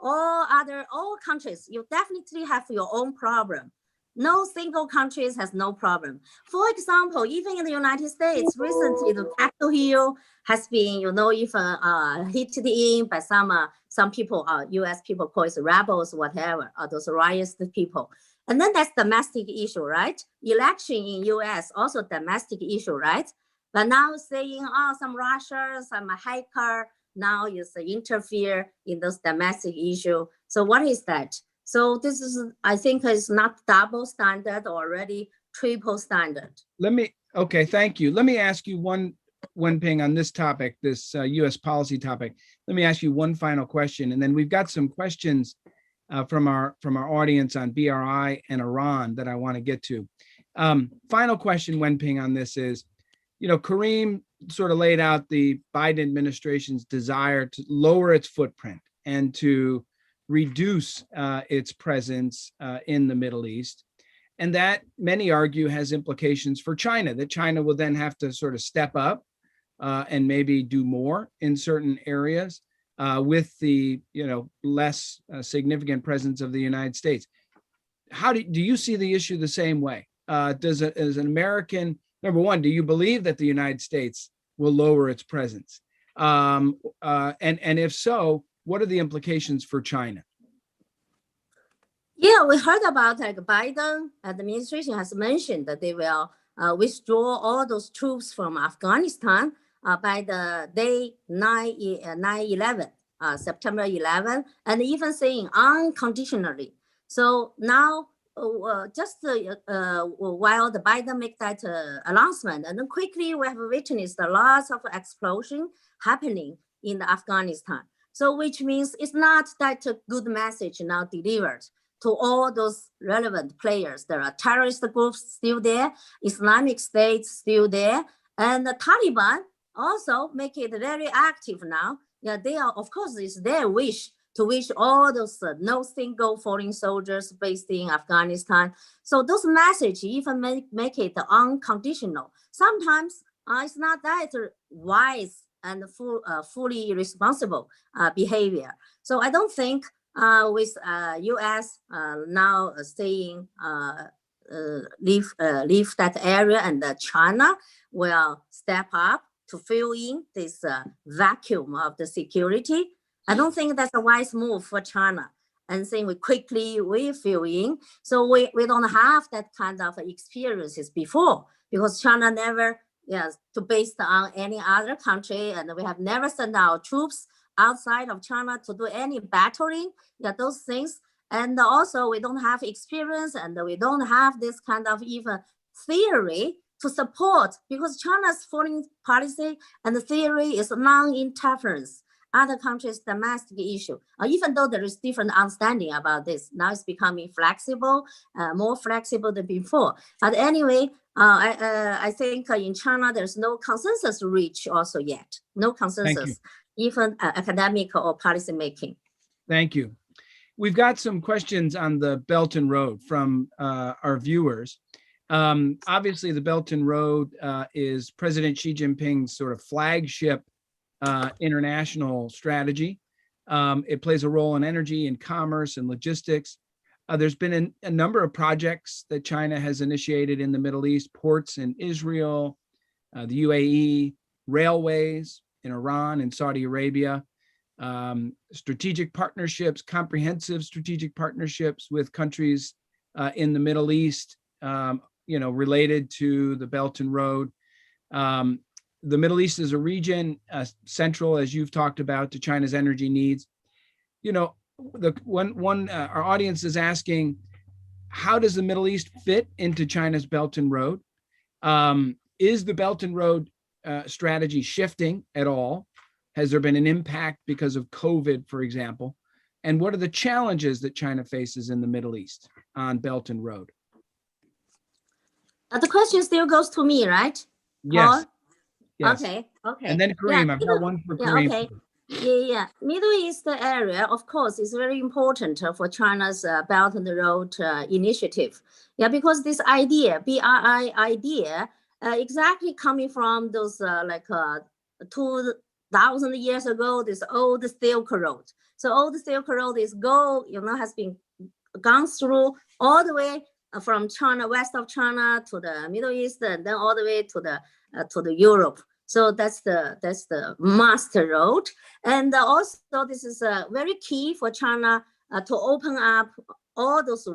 all countries, you definitely have your own problem. No single country has no problem. For example, even in the United States, recently the Capitol Hill has been, even hit in by some people, U.S. people call it rebels, whatever, those riotous people. And then that's domestic issue, right? Election in U.S. also domestic issue, right? But now saying, some Russia, some hacker, now is interfere in those domestic issue. So what is that? So this is, I think, is not double standard, already triple standard. Okay, thank you. Let me ask you one Ping on this topic, this U.S. policy topic. Let me ask you one final question, and then we've got some questions from our audience on BRI and Iran that I want to get to. Final question, Wenping, on this is, Kareem sort of laid out the Biden administration's desire to lower its footprint and to reduce its presence in the Middle East. And that, many argue, has implications for China, that China will then have to sort of step up and maybe do more in certain areas with the less significant presence of the United States. How do you see the issue the same way? As an American, number one, do you believe that the United States will lower its presence? And if so, what are the implications for China? Yeah, we heard about Biden administration has mentioned that they will withdraw all those troops from Afghanistan by the day 9/11, September 11, and even saying unconditionally. So now, just while the Biden make that announcement, and then quickly we have witnessed a lot of explosion happening in the Afghanistan. So which means it's not that a good message now delivered to all those relevant players. There are terrorist groups still there, Islamic State still there, and the Taliban also make it very active now. Yeah, they are, of course, it's their wish to wish all those no single foreign soldiers based in Afghanistan. So those messages even make it unconditional. Sometimes it's not that wise and fully responsible behavior. So I don't think with U.S. Now saying leave that area, and China will step up to fill in this vacuum of the security. I don't think that's a wise move for China. And saying we fill in. So we don't have that kind of experiences before, because China never to based on any other country, and we have never sent our troops outside of China to do any battling, those things. And also we don't have experience, and we don't have this kind of even theory to support, because China's foreign policy and the theory is non-interference, other countries' domestic issue. Even though there is different understanding about this, now it's becoming flexible, more flexible than before. But anyway, I think in China, there's no consensus reach also yet, no consensus, even academic or policy making. Thank you. We've got some questions on the Belt and Road from our viewers. Obviously, the Belt and Road is President Xi Jinping's sort of flagship international strategy. It plays a role in energy and commerce and logistics. There's been a number of projects that China has initiated in the Middle East: ports in Israel, the UAE, railways in Iran and Saudi Arabia, strategic partnerships, comprehensive strategic partnerships with countries in the Middle East, related to the Belt and Road. The Middle East is a region central, as you've talked about, to China's energy needs. Our audience is asking, how does the Middle East fit into China's Belt and Road? Is the Belt and Road strategy shifting at all? Has there been an impact because of COVID, for example? And what are the challenges that China faces in the Middle East on Belt and Road? The question still goes to me, right? Yes. Yes. Okay. And then Kareem, I've got one for Kareem. Okay. Yeah. Middle East area, of course, is very important for China's Belt and Road initiative. Yeah, because this idea, BRI idea, exactly coming from those 2,000 years ago, this old Silk Road. So old Silk Road is has been gone through all the way from China, west of China, to the Middle East, and then all the way to the Europe. So that's the master road. And also this is very key for China to open up all those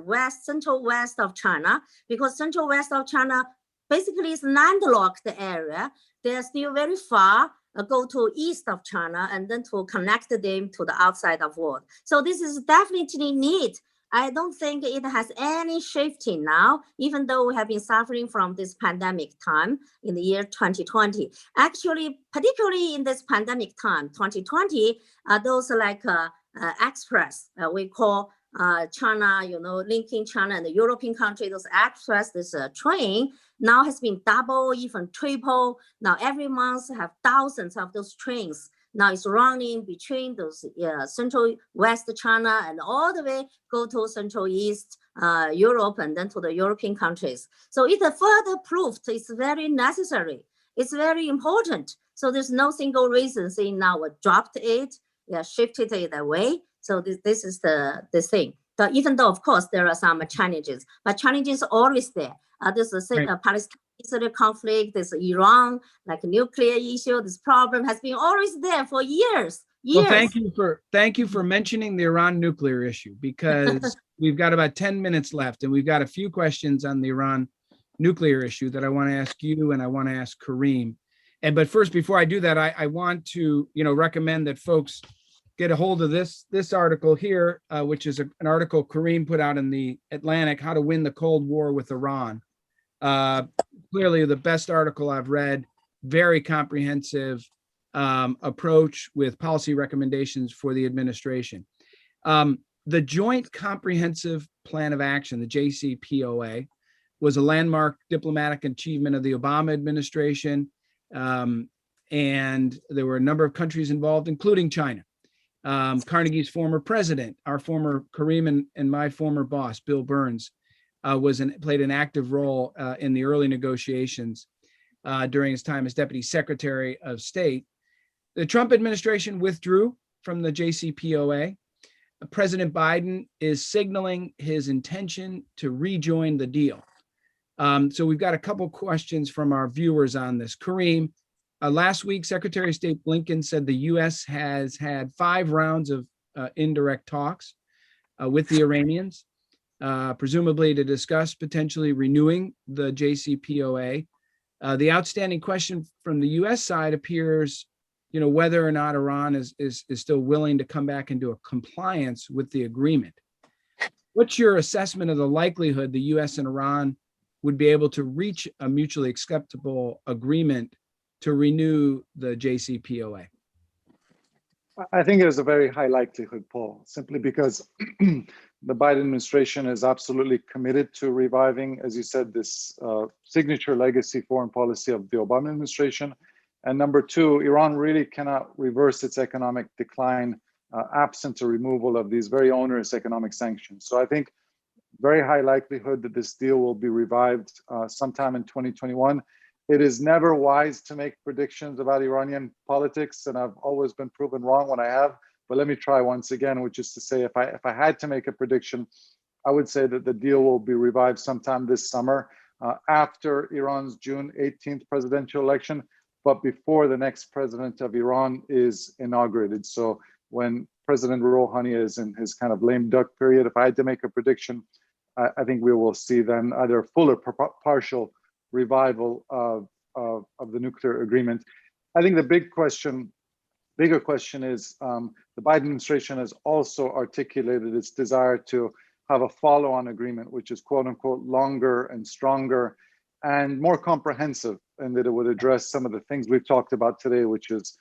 central west of China, because central west of China basically is landlocked area. They are still very far, go to east of China, and then to connect them to the outside of world. So this is definitely need. I don't think it has any shifting now, even though we have been suffering from this pandemic time in the year 2020. Actually, particularly in this pandemic time, 2020, those express, we call China, linking China and the European countries, those express this train now has been double, even triple. Now every month have thousands of those trains. Now it's running between those central west China and all the way go to central east Europe and then to the European countries. So it further proved it's very necessary. It's very important. So there's no single reason saying now we dropped it, shifted it away. So this is the thing. So even though, of course, there are some challenges, but challenges are always there. There's a Palestinian conflict, there's Iran, like nuclear issue. This problem has been always there for years. Well, thank you for mentioning the Iran nuclear issue, because we've got about 10 minutes left, and we've got a few questions on the Iran nuclear issue that I want to ask you and I want to ask Kareem. But first, before I do that, I want to recommend that folks get a hold of this article here, which is an article Kareem put out in the Atlantic, How to Win the Cold War with Iran. Clearly the best article I've read, very comprehensive approach with policy recommendations for the administration. The Joint Comprehensive Plan of Action, the JCPOA, was a landmark diplomatic achievement of the Obama administration. And there were a number of countries involved, including China. Carnegie's former president, our former Kareem and my former boss, Bill Burns, played an active role in the early negotiations during his time as Deputy Secretary of State. The Trump administration withdrew from the JCPOA. President Biden is signaling his intention to rejoin the deal. So we've got a couple questions from our viewers on this. Kareem, last week, Secretary of State Blinken said the U.S. has had 5 rounds of indirect talks with the Iranians, presumably to discuss potentially renewing the JCPOA. The outstanding question from the U.S. side appears, whether or not Iran is still willing to come back into a compliance with the agreement. What's your assessment of the likelihood the U.S. and Iran would be able to reach a mutually acceptable agreement to renew the JCPOA? I think there's a very high likelihood, Paul, simply because the Biden administration is absolutely committed to reviving, as you said, this signature legacy foreign policy of the Obama administration. And number 2, Iran really cannot reverse its economic decline absent a removal of these very onerous economic sanctions. So I think very high likelihood that this deal will be revived sometime in 2021. It is never wise to make predictions about Iranian politics, and I've always been proven wrong when I have. But let me try once again, which is to say, if I had to make a prediction, I would say that the deal will be revived sometime this summer after Iran's June 18th presidential election, but before the next president of Iran is inaugurated. So when President Rouhani is in his kind of lame duck period, if I had to make a prediction, I think we will see then either full or partial revival of the nuclear agreement. I think the bigger question is the Biden administration has also articulated its desire to have a follow-on agreement, which is quote unquote longer and stronger and more comprehensive, and that it would address some of the things we've talked about today, which is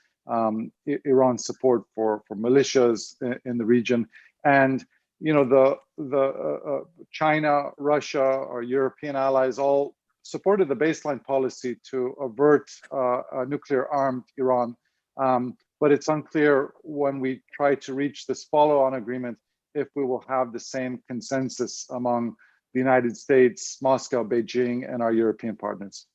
Iran's support for militias in the region. And the China, Russia, or European allies all supported the baseline policy to avert a nuclear-armed Iran. But it's unclear when we try to reach this follow-on agreement if we will have the same consensus among the United States, Moscow, Beijing, and our European partners.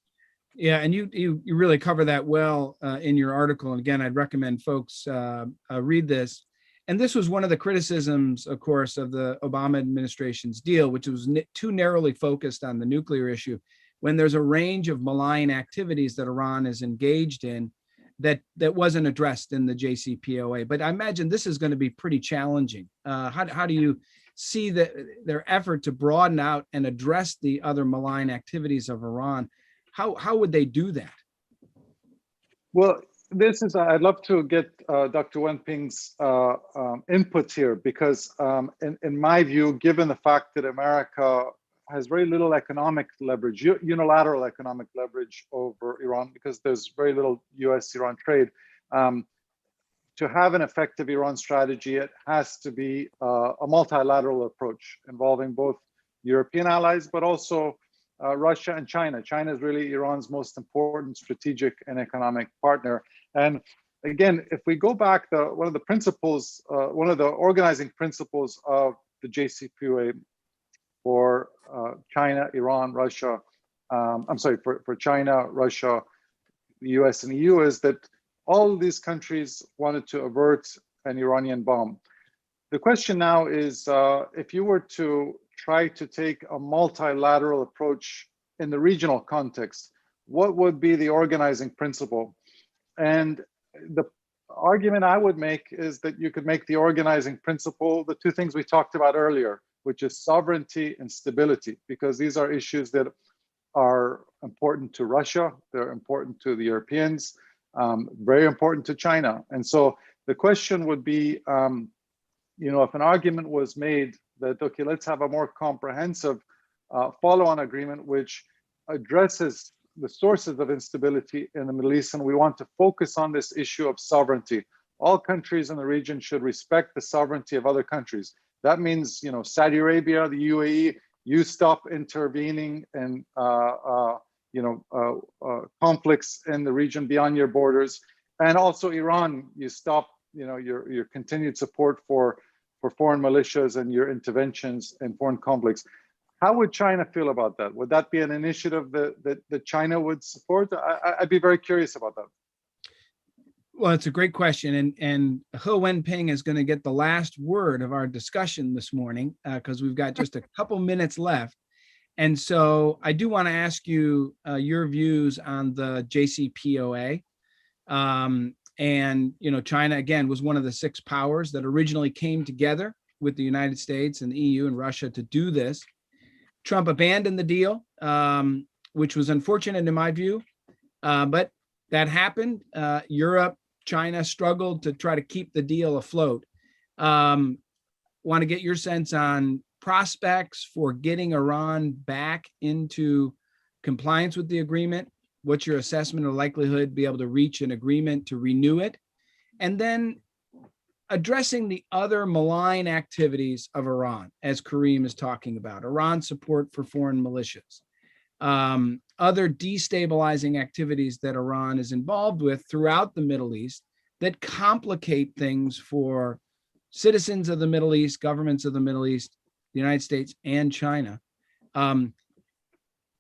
Yeah, and you really cover that well in your article. And again, I'd recommend folks read this. And this was one of the criticisms, of course, of the Obama administration's deal, which was too narrowly focused on the nuclear issue, when there's a range of malign activities that Iran is engaged in that wasn't addressed in the JCPOA. But I imagine this is going to be pretty challenging. How do you see their effort to broaden out and address the other malign activities of Iran? How would they do that? Well, I'd love to get Dr. Wenping's input here, because in my view, given the fact that America has very little economic leverage, unilateral economic leverage over Iran, because there's very little US-Iran trade, to have an effective Iran strategy, it has to be a multilateral approach involving both European allies, but also Russia and China. China is really Iran's most important strategic and economic partner. And again, if we go back, one of the principles, one of the organizing principles of the JCPOA for China, Iran, Russia, I'm sorry, for China, Russia, the US and EU is that all these countries wanted to avert an Iranian bomb. The question now is, if you were to try to take a multilateral approach in the regional context, what would be the organizing principle? And the argument I would make is that you could make the organizing principle the two things we talked about earlier, which is sovereignty and stability, because these are issues that are important to Russia, they're important to the Europeans, very important to China. And so the question would be, if an argument was made that, okay, let's have a more comprehensive follow-on agreement which addresses the sources of instability in the Middle East, and we want to focus on this issue of sovereignty. All countries in the region should respect the sovereignty of other countries. That means, Saudi Arabia, the UAE, you stop intervening in conflicts in the region beyond your borders, and also Iran, you stop your continued support for foreign militias and your interventions in foreign conflicts. How would China feel about that? Would that be an initiative that China would support? I'd be very curious about that. Well, it's a great question, and He Wenping is going to get the last word of our discussion this morning because we've got just a couple minutes left. And so I do want to ask you your views on the JCPOA. And, China, again, was one of the 6 powers that originally came together with the United States and the EU and Russia to do this. Trump abandoned the deal, which was unfortunate in my view, but that happened. Europe, China struggled to try to keep the deal afloat. Want to get your sense on prospects for getting Iran back into compliance with the agreement. What's your assessment of likelihood to be able to reach an agreement to renew it? And then addressing the other malign activities of Iran, as Kareem is talking about, Iran's support for foreign militias, other destabilizing activities that Iran is involved with throughout the Middle East that complicate things for citizens of the Middle East, governments of the Middle East, the United States, and China.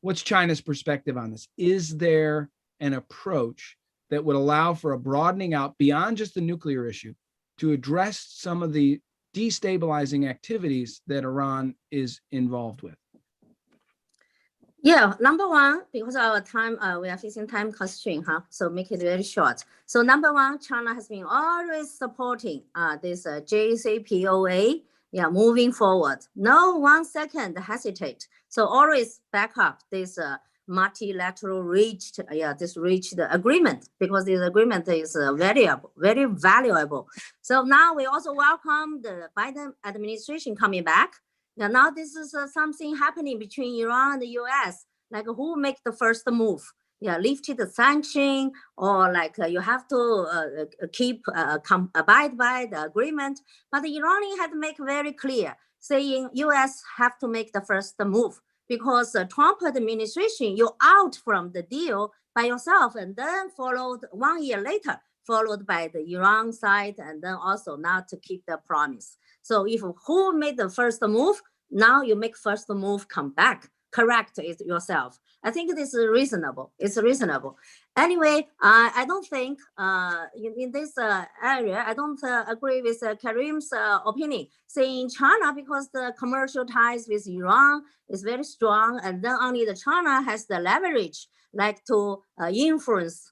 What's China's perspective on this? Is there an approach that would allow for a broadening out beyond just the nuclear issue to address some of the destabilizing activities that Iran is involved with? Yeah, number one, because our time, we are facing time constraint, so make it very short. So number one, China has been always supporting this JCPOA, moving forward. No 1 second hesitate. So always back up this multilateral reached agreement, because this agreement is very valuable. So now we also welcome the Biden administration coming back. Now this is something happening between Iran and the US, like who make the first move? Lifted the sanction, or like you have to abide by the agreement. But the Iranian had to make very clear, saying US have to make the first move, because the Trump administration, you out from the deal by yourself, and then followed 1 year later, followed by the Iran side, and then also not to keep the promise. So if who made the first move, now you make first move, come back, correct it yourself. I think this is reasonable. It's reasonable. Anyway, I don't think in this area, I don't agree with Kareem's opinion, saying China, because the commercial ties with Iran is very strong, and then only the China has the leverage, like to influence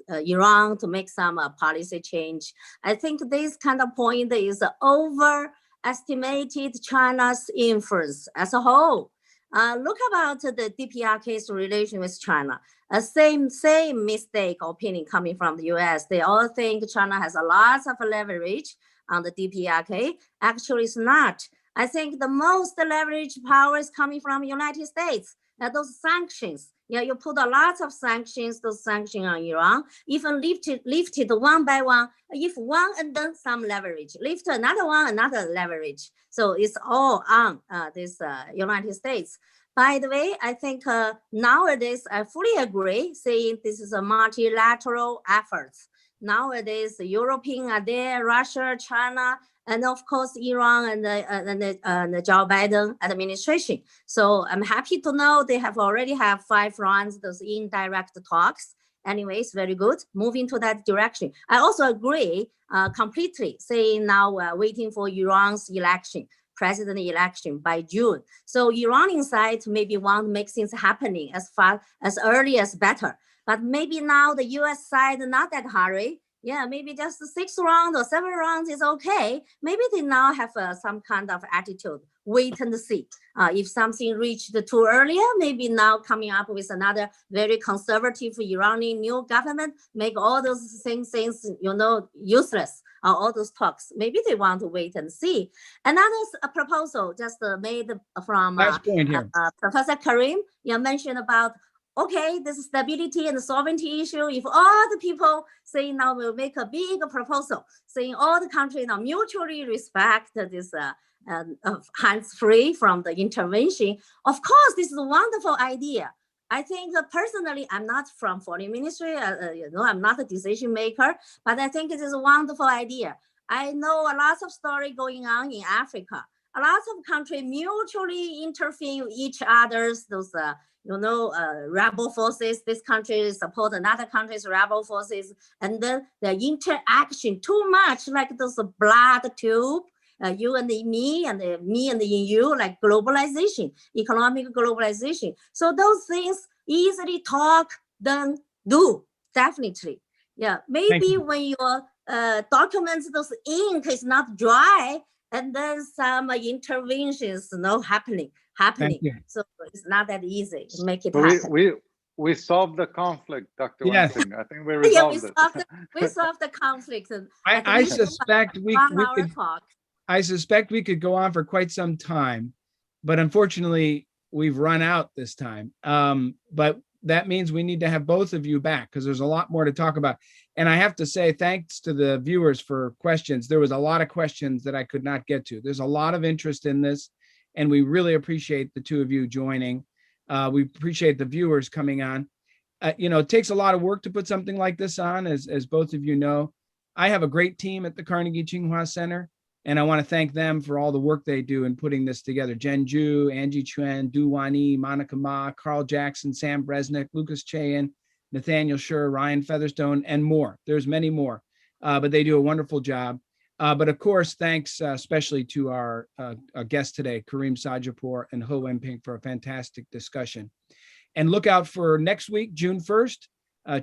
Iran to make some policy change. I think this kind of point is overestimated China's influence as a whole. Look about the DPRK's relation with China. Same mistake opinion coming from the US. They all think China has a lot of leverage on the DPRK. Actually, it's not. I think the most leverage power is coming from the United States. Those sanctions Yeah, you put a lot of sanctions, those sanctions on Iran, even lifted one by one. If one and then some leverage, lift another one, another leverage. So it's all on this United States. By the way, I think nowadays I fully agree, saying this is a multilateral effort. Nowadays, the European are there, Russia, China, and of course, Iran and the Joe Biden administration. So I'm happy to know they have already have 5 rounds, those indirect talks. Anyways, very good, moving to that direction. I also agree completely, saying now we're waiting for Iran's election, president election by June. So Iranian side maybe want to make things happening as fast, as early as better. But maybe now the US side, not that hurry. Yeah, maybe just 6 rounds or 7 rounds is okay. Maybe they now have some kind of attitude, wait and see. If something reached too earlier, maybe now coming up with another very conservative Iranian new government, make all those things useless. All those talks, maybe they want to wait and see. Another proposal just made from Last point here. Professor Karim, you mentioned about, okay, this stability and sovereignty issue, if all the people say now we'll make a big proposal, saying all the countries now mutually respect this hands-free from the intervention, of course, this is a wonderful idea. I think personally, I'm not from foreign ministry, I'm not a decision maker, but I think it is a wonderful idea. I know a lot of story going on in Africa. A lot of countries mutually intervene with each other's, those rebel forces. This country support another country's rebel forces, and then the interaction too much like those blood tube. You and me and me and the EU, like globalization, economic globalization. So those things easily talk, then do, definitely. Yeah, maybe when your documents, those ink is not dry, and then some interventions happening. So it's not that easy to make it happen. We solved the conflict, Dr. Yes. Wensing. I think we resolved it. We solved the conflict. I suspect I suspect we could go on for quite some time, but unfortunately we've run out this time. But that means we need to have both of you back because there's a lot more to talk about. And I have to say, thanks to the viewers for questions. There was a lot of questions that I could not get to. There's a lot of interest in this, and we really appreciate the 2 of you joining. We appreciate the viewers coming on. It takes a lot of work to put something like this on, as both of you know. I have a great team at the Carnegie Tsinghua Center, and I want to thank them for all the work they do in putting this together. Jen Ju, Angie Chuen, Du Wani, Monica Ma, Carl Jackson, Sam Bresnick, Lucas Chayan, Nathaniel Schur, Ryan Featherstone, and more. There's many more, but they do a wonderful job. But of course, thanks especially to our guest today, Karim Sajapur and Ho Wenping, for a fantastic discussion. And look out for next week, June 1st,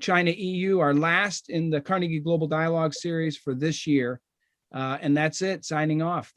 China EU, our last in the Carnegie Global Dialogue series for this year. And that's it, signing off.